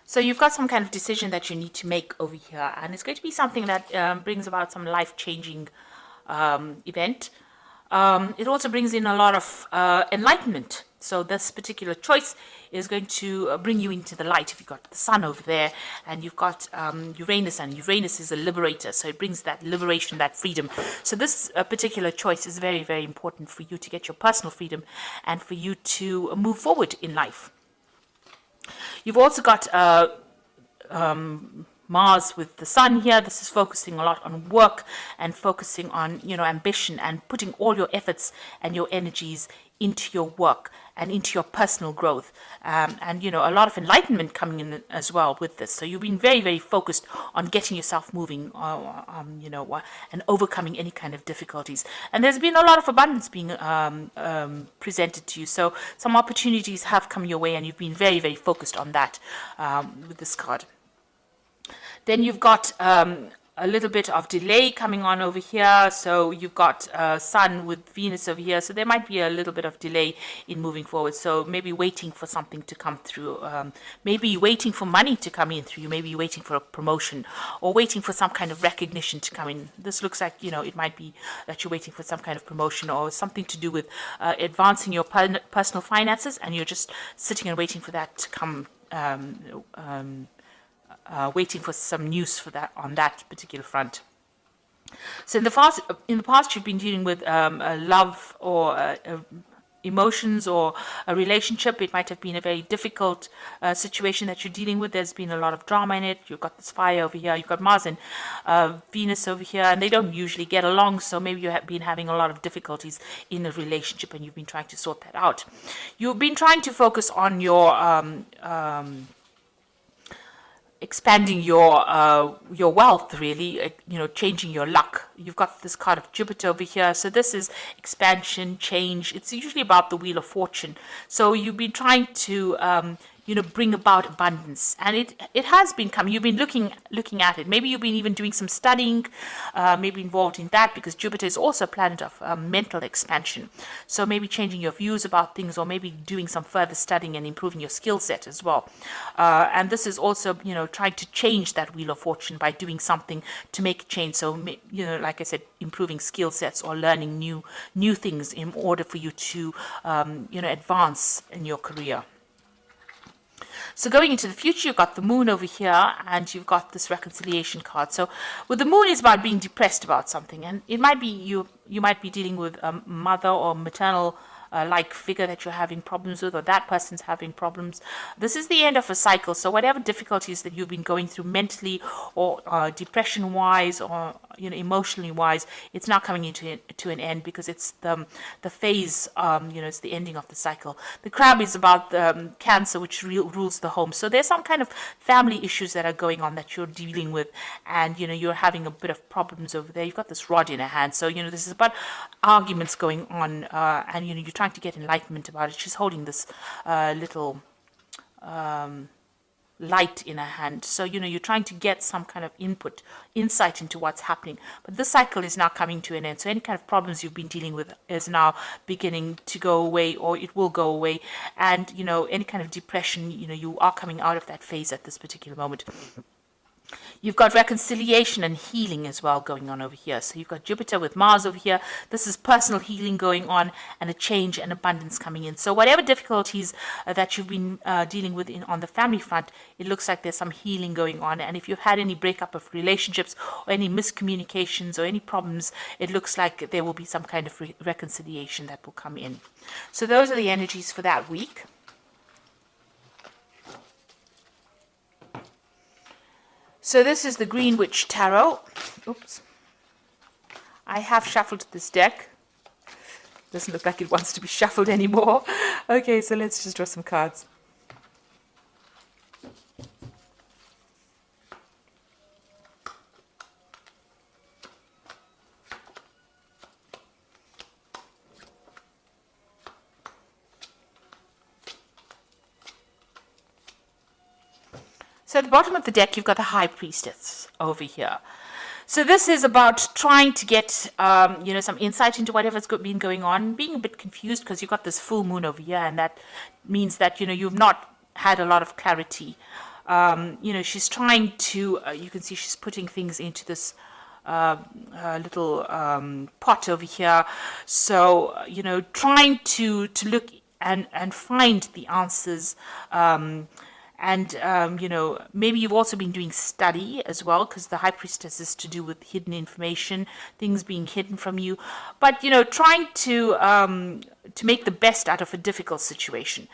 So you've got some kind of decision that you need to make over here, and it's going to be something that brings about some life-changing event. It also brings in a lot of enlightenment. So this particular choice is going to bring you into the light. If you've got the sun over there and you've got Uranus, and Uranus is a liberator, so it brings that liberation, that freedom. So this particular choice is very, very important for you to get your personal freedom and for you to move forward in life. You've also got Mars with the sun here. This is focusing a lot on work and focusing on, ambition and putting all your efforts and your energies into your work and into your personal growth. And, a lot of enlightenment coming in as well with this. So you've been very, very focused on getting yourself moving, and overcoming any kind of difficulties. And there's been a lot of abundance being presented to you. So some opportunities have come your way, and you've been very, very focused on that with this card. Then you've got a little bit of delay coming on over here. So you've got Sun with Venus over here. So there might be a little bit of delay in moving forward. So maybe waiting for something to come through. Maybe waiting for money to come in through you. Maybe waiting for a promotion or waiting for some kind of recognition to come in. This looks like, it might be that you're waiting for some kind of promotion or something to do with advancing your personal finances, and you're just sitting and waiting for that to come. Waiting for some news for that on that particular front. So in the past, you've been dealing with a love or emotions or a relationship. It might have been a very difficult situation that you're dealing with. There's been a lot of drama in it. You've got this fire over here. You've got Mars and Venus over here, and they don't usually get along. So maybe you have been having a lot of difficulties in a relationship, and you've been trying to sort that out. You've been trying to focus on your expanding your wealth, really, changing your luck. You've got this card of Jupiter over here. So this is expansion, change. It's usually about the Wheel of Fortune. So you've been trying to bring about abundance, and it has been coming. You've been looking at it. Maybe you've been even doing some studying, maybe involved in that, because Jupiter is also a planet of mental expansion. So maybe changing your views about things, or maybe doing some further studying and improving your skill set as well. And this is also, trying to change that Wheel of Fortune by doing something to make a change. So, like I said, improving skill sets or learning new things in order for you to, advance in your career. So going into the future, you've got the moon over here, and you've got this reconciliation card. So with the moon, is about being depressed about something, and it might be you might be dealing with a mother or maternal like figure that you're having problems with, or that person's having problems. This is the end of a cycle. So whatever difficulties that you've been going through mentally or depression wise or emotionally wise, it's now coming to an end, because it's the phase, it's the ending of the cycle. The crab is about Cancer, which rules the home. So there's some kind of family issues that are going on that you're dealing with, and you're having a bit of problems over there. You've got this rod in a hand, so this is about arguments going on, and you're trying to get enlightenment about it. She's holding this little light in her hand. So, you're trying to get some kind of insight into what's happening. But this cycle is now coming to an end. So any kind of problems you've been dealing with is now beginning to go away, or it will go away. And, any kind of depression, you are coming out of that phase at this particular moment. You've got reconciliation and healing as well going on over here. So you've got Jupiter with Mars over here. This is personal healing going on, and a change and abundance coming in. So whatever difficulties that you've been dealing with on the family front, it looks like there's some healing going on. And if you've had any breakup of relationships or any miscommunications or any problems, it looks like there will be some kind of reconciliation that will come in. So those are the energies for that week. So this is the Green Witch Tarot. Oops. I have shuffled this deck. Doesn't look like it wants to be shuffled anymore. Okay, so let's just draw some cards. So at the bottom of the deck, you've got the High Priestess over here. So this is about trying to get, some insight into whatever's been going on, being a bit confused because you've got this full moon over here, and that means that, you've not had a lot of clarity she's trying to, you can see she's putting things into this little pot over here. So, trying to look and find the answers. Maybe you've also been doing study as well, because the high priestess is to do with hidden information, things being hidden from you. But, trying to make the best out of a difficult situation.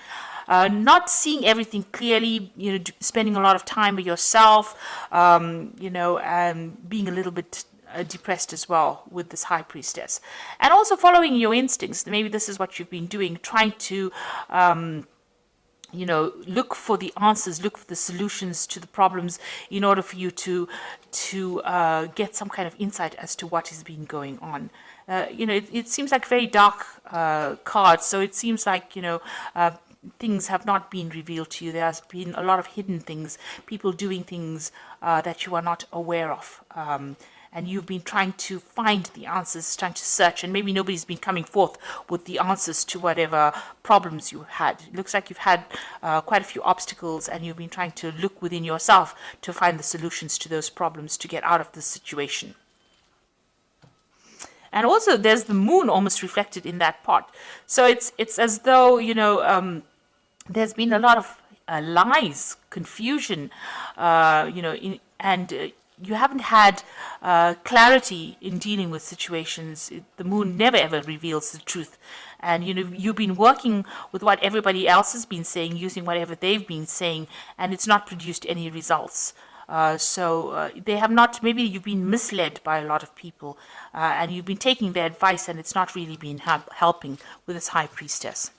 Not seeing everything clearly, spending a lot of time with yourself, and being a little bit depressed as well with this high priestess. And also following your instincts. Maybe this is what you've been doing, trying to look for the answers, look for the solutions to the problems in order for you to get some kind of insight as to what has been going on. It seems like very dark cards, so it seems like, things have not been revealed to you. There has been a lot of hidden things, people doing things that you are not aware of. And you've been trying to find the answers, trying to search, and maybe nobody's been coming forth with the answers to whatever problems you had. It looks like you've had quite a few obstacles, and you've been trying to look within yourself to find the solutions to those problems to get out of this situation. And also there's the moon almost reflected in that pot. So it's as though, there's been a lot of lies, confusion, you haven't had clarity in dealing with situations. The moon never ever reveals the truth. And, you've been working with what everybody else has been saying, using whatever they've been saying, and it's not produced any results. They have not, maybe you've been misled by a lot of people, and you've been taking their advice, and it's not really been helping with this high priestess.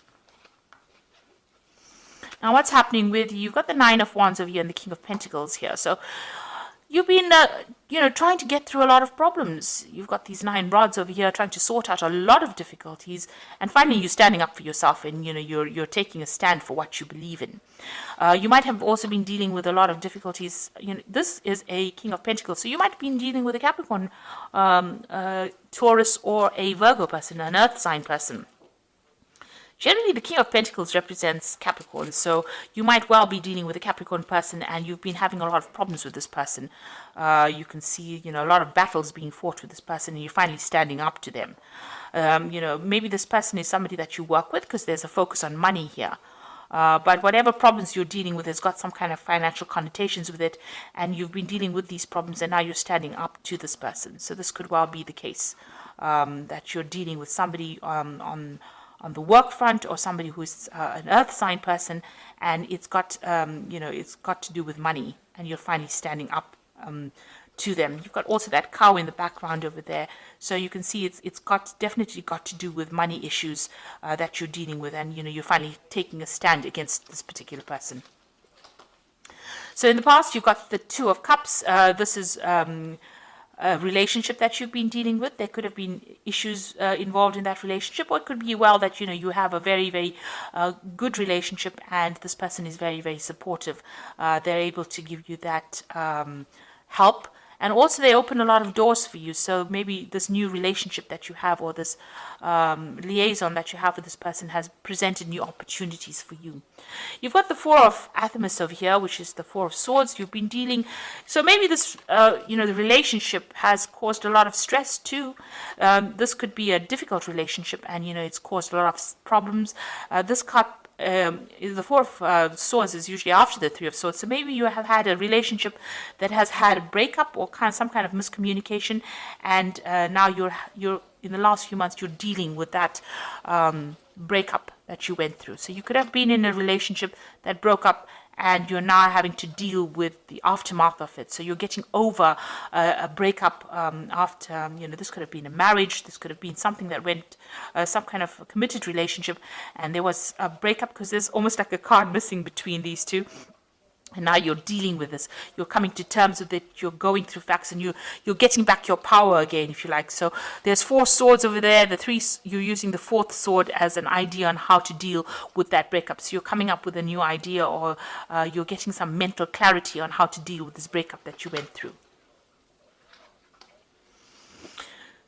Now, what's happening with you? You've got the Nine of Wands over here and the King of Pentacles here. So you've been, trying to get through a lot of problems. You've got these 9 rods over here trying to sort out a lot of difficulties. And finally, you're standing up for yourself, and, you're taking a stand for what you believe in. You might have also been dealing with a lot of difficulties. This is a King of Pentacles. So you might have been dealing with a Capricorn, Taurus, or a Virgo person, an earth sign person. Generally, the King of Pentacles represents Capricorn, so you might well be dealing with a Capricorn person, and you've been having a lot of problems with this person. You can see, a lot of battles being fought with this person, and you're finally standing up to them. Maybe this person is somebody that you work with, because there's a focus on money here. But whatever problems you're dealing with has got some kind of financial connotations with it, and you've been dealing with these problems, and now you're standing up to this person. So this could well be the case, that you're dealing with somebody on the work front, or somebody who's an earth sign person, and it's got it's got to do with money, and you're finally standing up to them. You've got also that cow in the background over there, so you can see it's definitely got to do with money issues that you're dealing with, and you're finally taking a stand against this particular person. So in the past, you've got the Two of Cups. This is a relationship that you've been dealing with. There could have been issues involved in that relationship, or it could be well that you have a very, very good relationship, and this person is very, very supportive. They're able to give you that help, and also they open a lot of doors for you. So maybe this new relationship that you have, or this liaison that you have with this person, has presented new opportunities for you. You've got the Four of Athamas over here, which is the Four of Swords. You've been dealing, so maybe this, the relationship has caused a lot of stress too. This could be a difficult relationship, and it's caused a lot of problems. This cup, the Four of Swords is usually after the Three of Swords. So maybe you have had a relationship that has had a breakup, or some kind of miscommunication, and now you're in the last few months you're dealing with that breakup that you went through. So you could have been in a relationship that broke up, and you're now having to deal with the aftermath of it. So you're getting over a breakup after, this could have been a marriage, this could have been something that went, some kind of a committed relationship, and there was a breakup, because there's almost like a card missing between these two. And now you're dealing with this. You're coming to terms with it. You're going through facts, and you're getting back your power again, if you like. So there's 4 swords over there. The 3, you're using the 4th sword as an idea on how to deal with that breakup. So you're coming up with a new idea, or you're getting some mental clarity on how to deal with this breakup that you went through.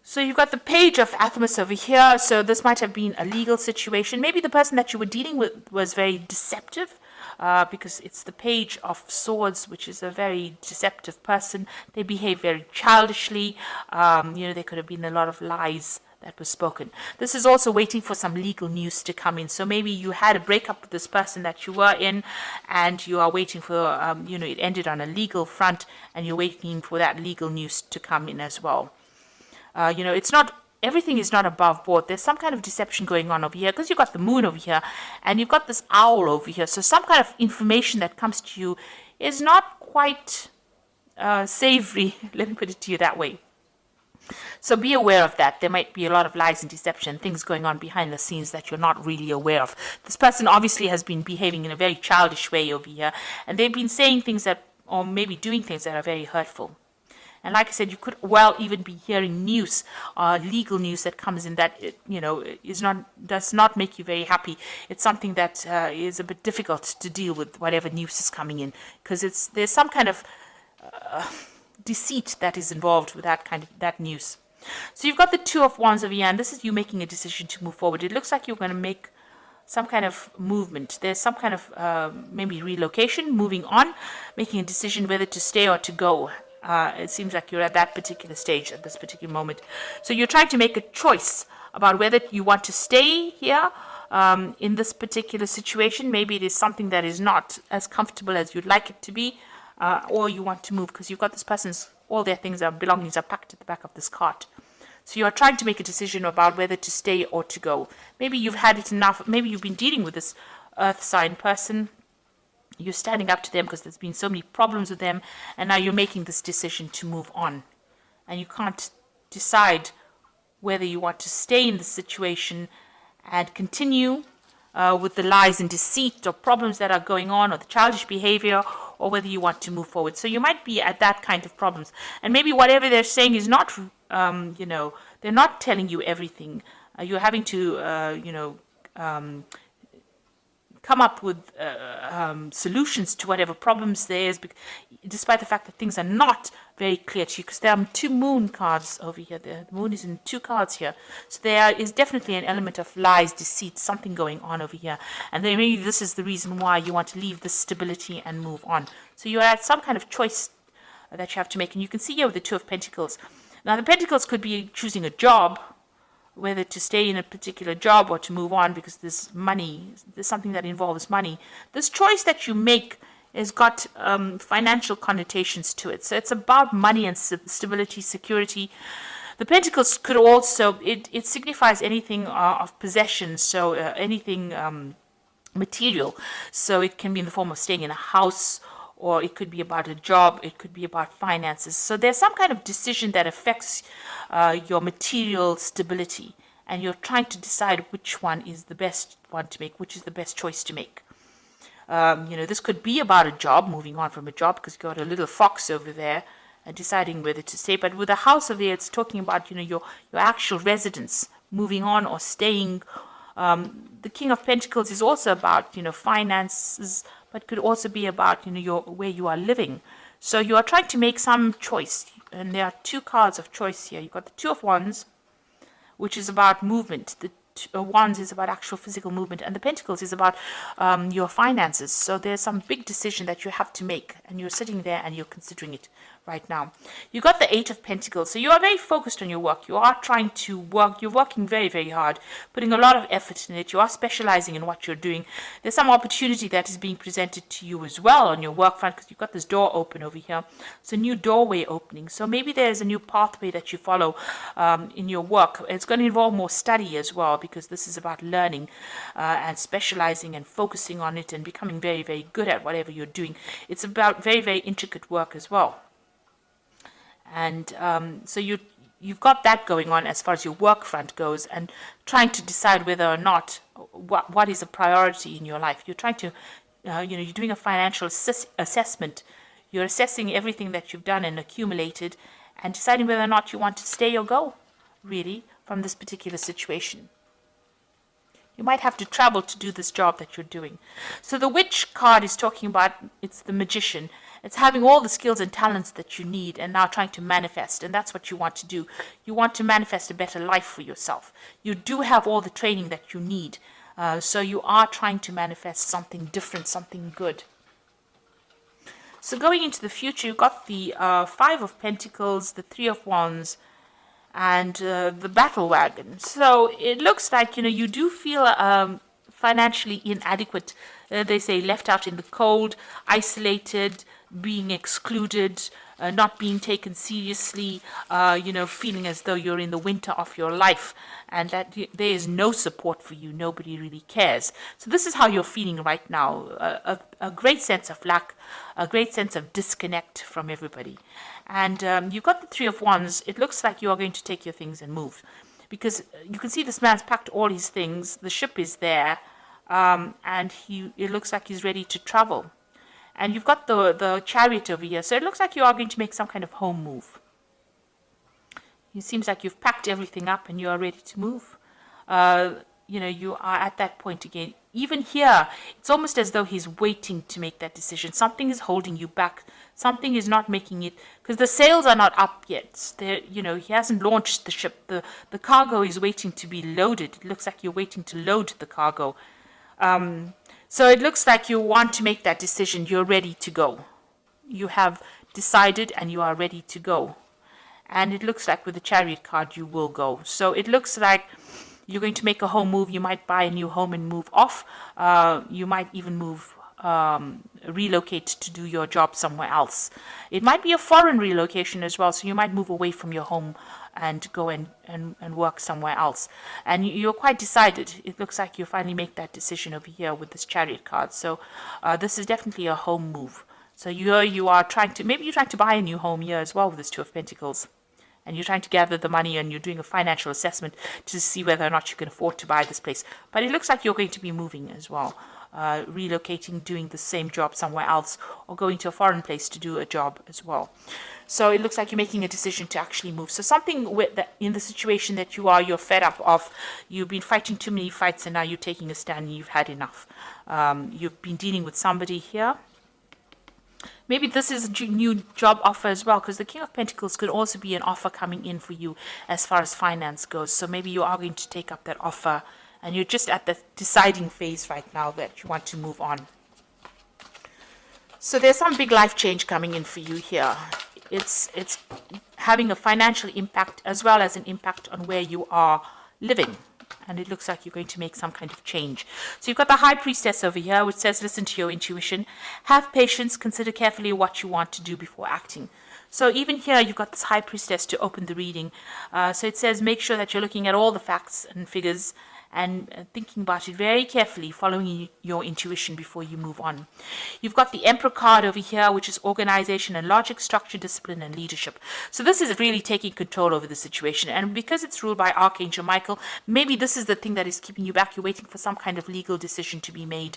So you've got the Page of Athamas over here. So this might have been a legal situation. Maybe the person that you were dealing with was very deceptive. because it's the Page of Swords, which is a very deceptive person. They behave very childishly. There could have been a lot of lies that was spoken. This is also waiting for some legal news to come in. So maybe you had a breakup with this person that you were in, and you are waiting for, it ended on a legal front, and you're waiting for that legal news to come in as well. It's not, everything is not above board. There's some kind of deception going on over here, because you've got the moon over here, and you've got this owl over here. So some kind of information that comes to you is not quite savory. Let me put it to you that way. So be aware of that. There might be a lot of lies and deception, things going on behind the scenes that you're not really aware of. This person obviously has been behaving in a very childish way over here, and they've been saying things that, or maybe doing things that are very hurtful. And like I said, you could well even be hearing news, legal news that comes in that, does not make you very happy. It's something that is a bit difficult to deal with, whatever news is coming in, because there's some kind of deceit that is involved with that news. So you've got the Two of Wands over here, and this is you making a decision to move forward. It looks like you're going to make some kind of movement. There's some kind of maybe relocation, moving on, making a decision whether to stay or to go. It seems like you're at that particular stage at this particular moment. So you're trying to make a choice about whether you want to stay here in this particular situation. Maybe it is something that is not as comfortable as you'd like it to be, or you want to move because you've got this person's, all their things, belongings are packed at the back of this cart. So you're trying to make a decision about whether to stay or to go. Maybe you've had it enough. Maybe you've been dealing with this earth sign person. You're standing up to them because there's been so many problems with them, and now you're making this decision to move on. And you can't decide whether you want to stay in the situation and continue with the lies and deceit or problems that are going on, or the childish behavior, or whether you want to move forward. So you might be at that kind of problems. And maybe whatever they're saying is not, they're not telling you everything. You're having to, come up with solutions to whatever problems there is, despite the fact that things are not very clear to you, because there are two moon cards over here. The moon is in two cards here. So there is definitely an element of lies, deceit, something going on over here. And then maybe this is the reason why you want to leave this stability and move on. So you're at some kind of choice that you have to make. And you can see here with the Two of Pentacles. Now the Pentacles could be choosing a job, whether to stay in a particular job or to move on because there's money, there's something that involves money. This choice that you make has got financial connotations to it. So it's about money and stability, security. The Pentacles could also, it signifies anything of possession, so anything material. So it can be in the form of staying in a house, or it could be about a job, it could be about finances. So there's some kind of decision that affects your material stability, and you're trying to decide which one is the best one to make, which is the best choice to make. This could be about a job, moving on from a job, because you've got a little fox over there, and deciding whether to stay. But with a house over there, it's talking about, your actual residence, moving on or staying. The King of Pentacles is also about, finances, but could also be about, where you are living. So you are trying to make some choice, and there are two cards of choice here. You've got the Two of Wands, which is about movement. The Wands is about actual physical movement, and the Pentacles is about your finances. So there's some big decision that you have to make, and you're sitting there and you're considering it right now. You got the Eight of Pentacles, so you are very focused on your work. You are trying to work. You're working very, very hard, putting a lot of effort in it. You are specializing in what you're doing. There's some opportunity that is being presented to you as well on your work front, because you've got this door open over here. It's a new doorway opening. So maybe there's a new pathway that you follow in your work. It's going to involve more study as well, because this is about learning and specializing and focusing on it and becoming very, very good at whatever you're doing. It's about very, very intricate work as well. And so you've got that going on as far as your work front goes, and trying to decide whether or not what is a priority in your life. You're trying to, you're doing a financial assessment. You're assessing everything that you've done and accumulated, and deciding whether or not you want to stay or go, really, from this particular situation. You might have to travel to do this job that you're doing. So the Witch card is talking about, it's the magician. It's having all the skills and talents that you need and now trying to manifest. And that's what you want to do. You want to manifest a better life for yourself. You do have all the training that you need. So you are trying to manifest something different, something good. So going into the future, you've got the Five of Pentacles, the Three of Wands, and the Battle Wagon. So it looks like, you do feel financially inadequate. They say left out in the cold, isolated, being excluded, not being taken seriously, feeling as though you're in the winter of your life and that there is no support for you. Nobody really cares. So this is how you're feeling right now. A great sense of lack, a great sense of disconnect from everybody. And you've got the Three of Wands. It looks like you are going to take your things and move. Because you can see this man's packed all his things. The ship is there. And it looks like he's ready to travel. And you've got the Chariot over here. So it looks like you are going to make some kind of home move. It seems like you've packed everything up and you are ready to move. You are at that point again. Even here, it's almost as though he's waiting to make that decision. Something is holding you back. Something is not making it, because the sails are not up yet. He hasn't launched the ship. The cargo is waiting to be loaded. It looks like you're waiting to load the cargo. So it looks like you want to make that decision. You're ready to go. You have decided and you are ready to go. And it looks like with the Chariot card, you will go. So it looks like you're going to make a home move. You might buy a new home and move off. You might even relocate to do your job somewhere else. It might be a foreign relocation as well. So you might move away from your home and go and work somewhere else. And you're quite decided. It looks like you finally make that decision over here with this Chariot card. So this is definitely a home move. So you are trying to, maybe you're trying to buy a new home here as well with this Two of Pentacles. And you're trying to gather the money and you're doing a financial assessment to see whether or not you can afford to buy this place. But it looks like you're going to be moving as well. Relocating, doing the same job somewhere else, or going to a foreign place to do a job as well. So it looks like you're making a decision to actually move. So something in the situation that you're fed up of. You've been fighting too many fights and now you're taking a stand and you've had enough. You've been dealing with somebody here. Maybe this is a new job offer as well, because the King of Pentacles could also be an offer coming in for you as far as finance goes. So maybe you are going to take up that offer and you're just at the deciding phase right now that you want to move on. So there's some big life change coming in for you here. It's having a financial impact as well as an impact on where you are living. And it looks like you're going to make some kind of change. So you've got the High Priestess over here, which says, listen to your intuition. Have patience. Consider carefully what you want to do before acting. So even here, you've got this High Priestess to open the reading. So it says, make sure that you're looking at all the facts and figures and thinking about it very carefully, following your intuition before you move on. You've got the Emperor card over here, which is organization and logic, structure, discipline, and leadership. So this is really taking control over the situation. And because it's ruled by Archangel Michael, maybe this is the thing that is keeping you back. You're waiting for some kind of legal decision to be made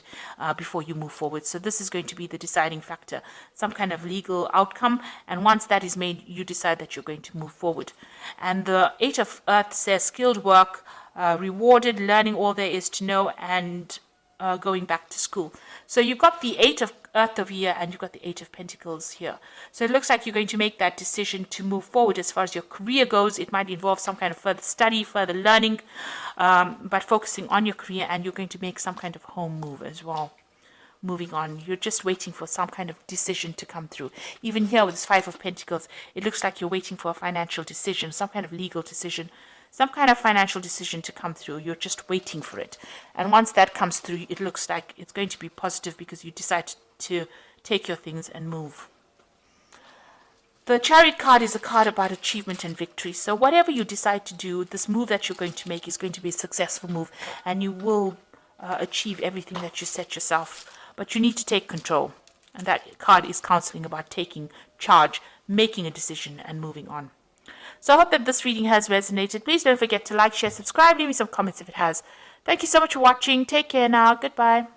before you move forward. So this is going to be the deciding factor, some kind of legal outcome. And once that is made, you decide that you're going to move forward. And the Eight of Earth says skilled work, rewarded, learning all there is to know, and going back to school. So you've got the Eight of Earth over here and you've got the Eight of Pentacles here. So it looks like you're going to make that decision to move forward as far as your career goes. It might involve some kind of further study, further learning, but focusing on your career, and you're going to make some kind of home move as well. Moving on, you're just waiting for some kind of decision to come through. Even here with this Five of Pentacles, it looks like you're waiting for a financial decision, some kind of legal decision, some kind of financial decision to come through. You're just waiting for it. And once that comes through, it looks like it's going to be positive because you decide to take your things and move. The Chariot card is a card about achievement and victory. So whatever you decide to do, this move that you're going to make is going to be a successful move, and you will achieve everything that you set yourself. But you need to take control. And that card is counseling about taking charge, making a decision, and moving on. So I hope that this reading has resonated. Please don't forget to like, share, subscribe, leave me some comments if it has. Thank you so much for watching. Take care now. Goodbye.